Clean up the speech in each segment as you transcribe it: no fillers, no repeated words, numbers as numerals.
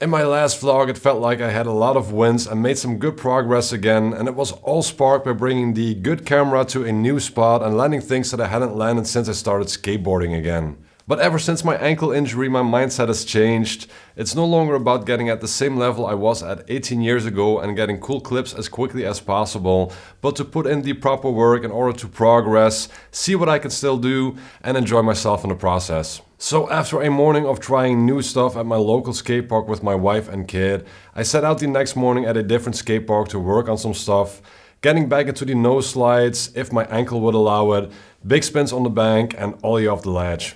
In my last vlog, it felt like I had a lot of wins and made some good progress again, and it was all sparked by bringing the good camera to a new spot and landing things that I hadn't landed since I started skateboarding again. But ever since my ankle injury, my mindset has changed. It's no longer about getting at the same level I was at 18 years ago and getting cool clips as quickly as possible, but to put in the proper work in order to progress, see what I can still do, and enjoy myself in the process. So after a morning of trying new stuff at my local skate park with my wife and kid, I set out the next morning at a different skate park to work on some stuff, getting back into the nose slides if my ankle would allow it, big spins on the bank and ollie off the ledge.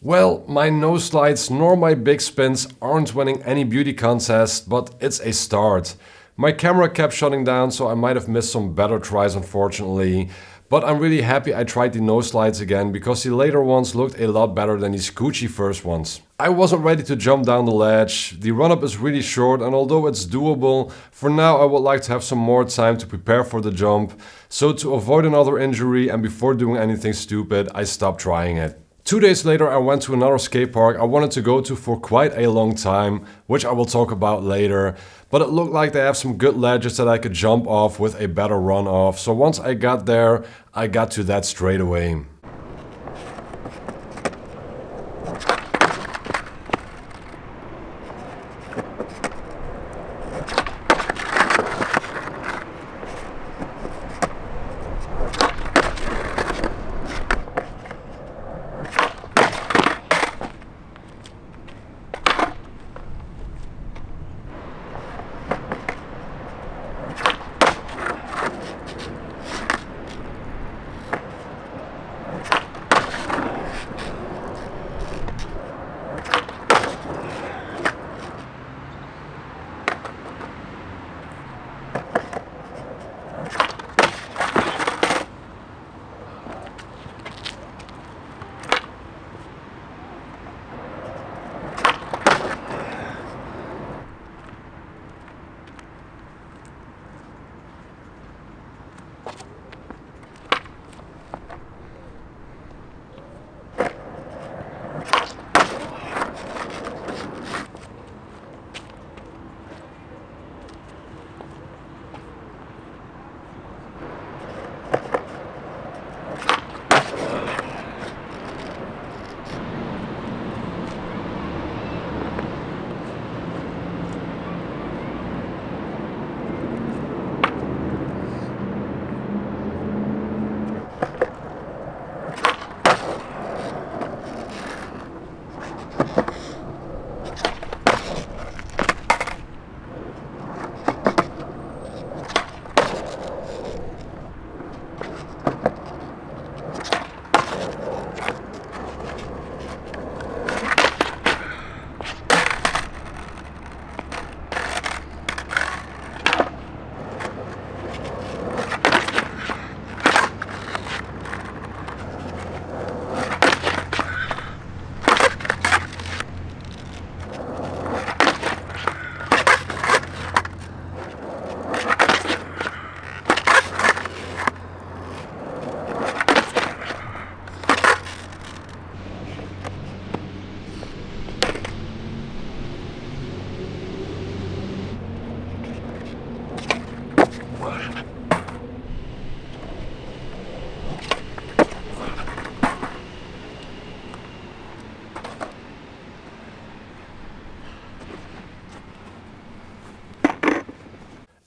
Well, my nose slides nor my big spins aren't winning any beauty contest, but it's a start. My camera kept shutting down, so I might have missed some better tries unfortunately. But I'm really happy I tried the nose slides again because the later ones looked a lot better than the scoochy first ones. I wasn't ready to jump down the ledge. The run-up is really short, and although it's doable, for now I would like to have some more time to prepare for the jump. So to avoid another injury and before doing anything stupid, I stopped trying it. 2 days later I went to another skate park I wanted to go to for quite a long time, which I will talk about later, but it looked like they have some good ledges that I could jump off with a better run off, so once I got there, I got to that straight away.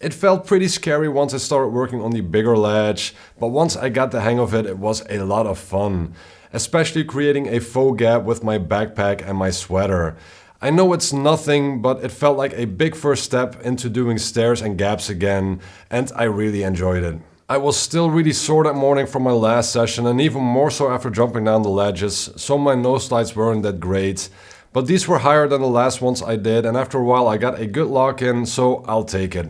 It felt pretty scary once I started working on the bigger ledge, but once I got the hang of it, it was a lot of fun. Especially creating a faux gap with my backpack and my sweater. I know it's nothing, but it felt like a big first step into doing stairs and gaps again, and I really enjoyed it. I was still really sore that morning from my last session, and even more so after jumping down the ledges, so my nose slides weren't that great. But these were higher than the last ones I did, and after a while I got a good lock in, so I'll take it.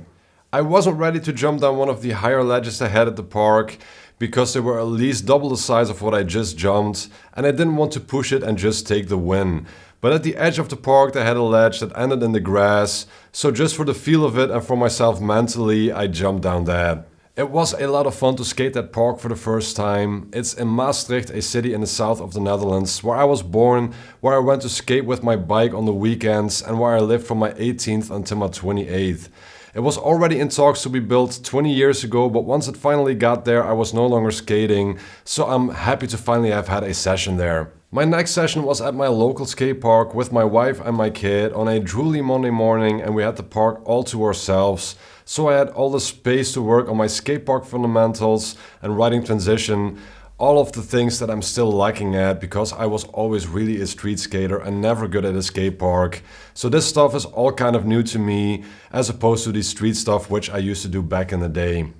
I wasn't ready to jump down one of the higher ledges ahead at the park because they were at least double the size of what I just jumped, and I didn't want to push it and just take the win. But at the edge of the park they had a ledge that ended in the grass, so just for the feel of it and for myself mentally, I jumped down that. It was a lot of fun to skate that park for the first time. It's in Maastricht, a city in the south of the Netherlands, where I was born, where I went to skate with my bike on the weekends, and where I lived from my 18th until my 28th. It was already in talks to be built 20 years ago, but once it finally got there, I was no longer skating, so I'm happy to finally have had a session there. My next session was at my local skate park with my wife and my kid on a drooly Monday morning, and we had the park all to ourselves, so I had all the space to work on my skate park fundamentals and riding transition, all of the things that I'm still lacking at because I was always really a street skater and never good at a skate park. So this stuff is all kind of new to me as opposed to the street stuff which I used to do back in the day.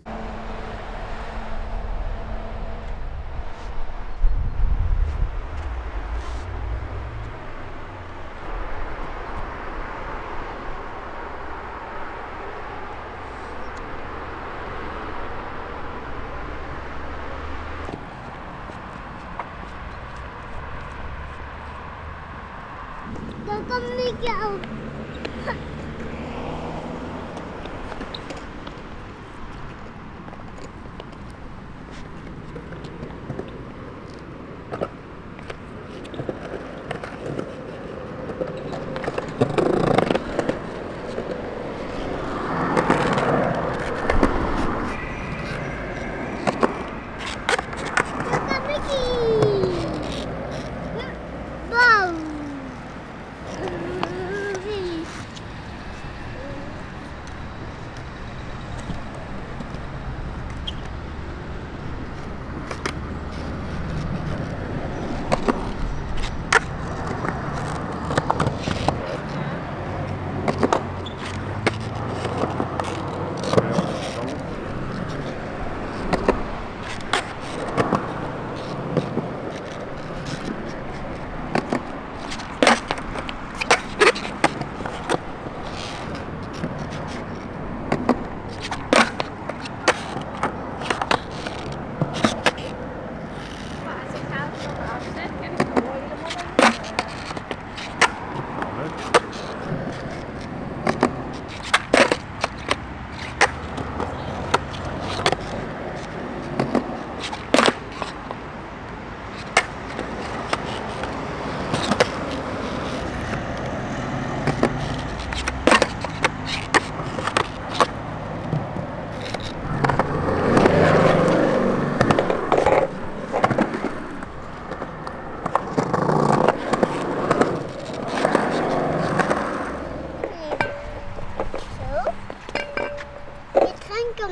Dan kom ik jou.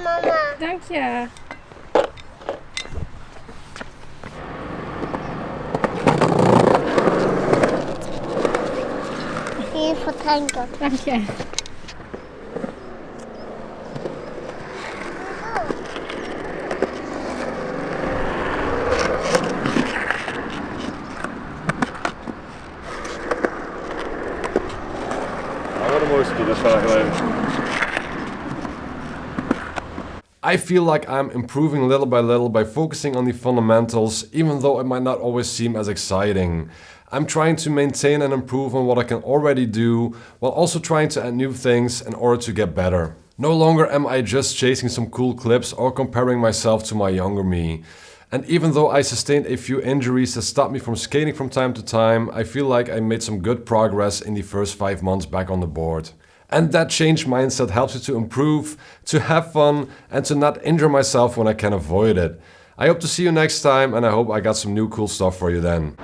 Mama. Dank je. Hier voor drinken. Dank je. Wat een mooiste dus vandaag geleden. I feel like I'm improving little by focusing on the fundamentals, even though it might not always seem as exciting. I'm trying to maintain and improve on what I can already do, while also trying to add new things in order to get better. No longer am I just chasing some cool clips or comparing myself to my younger me. And even though I sustained a few injuries that stopped me from skating from time to time, I feel like I made some good progress in the first 5 months back on the board. And that changed mindset helps you to improve, to have fun, and to not injure myself when I can avoid it. I hope to see you next time, and I hope I got some new cool stuff for you then.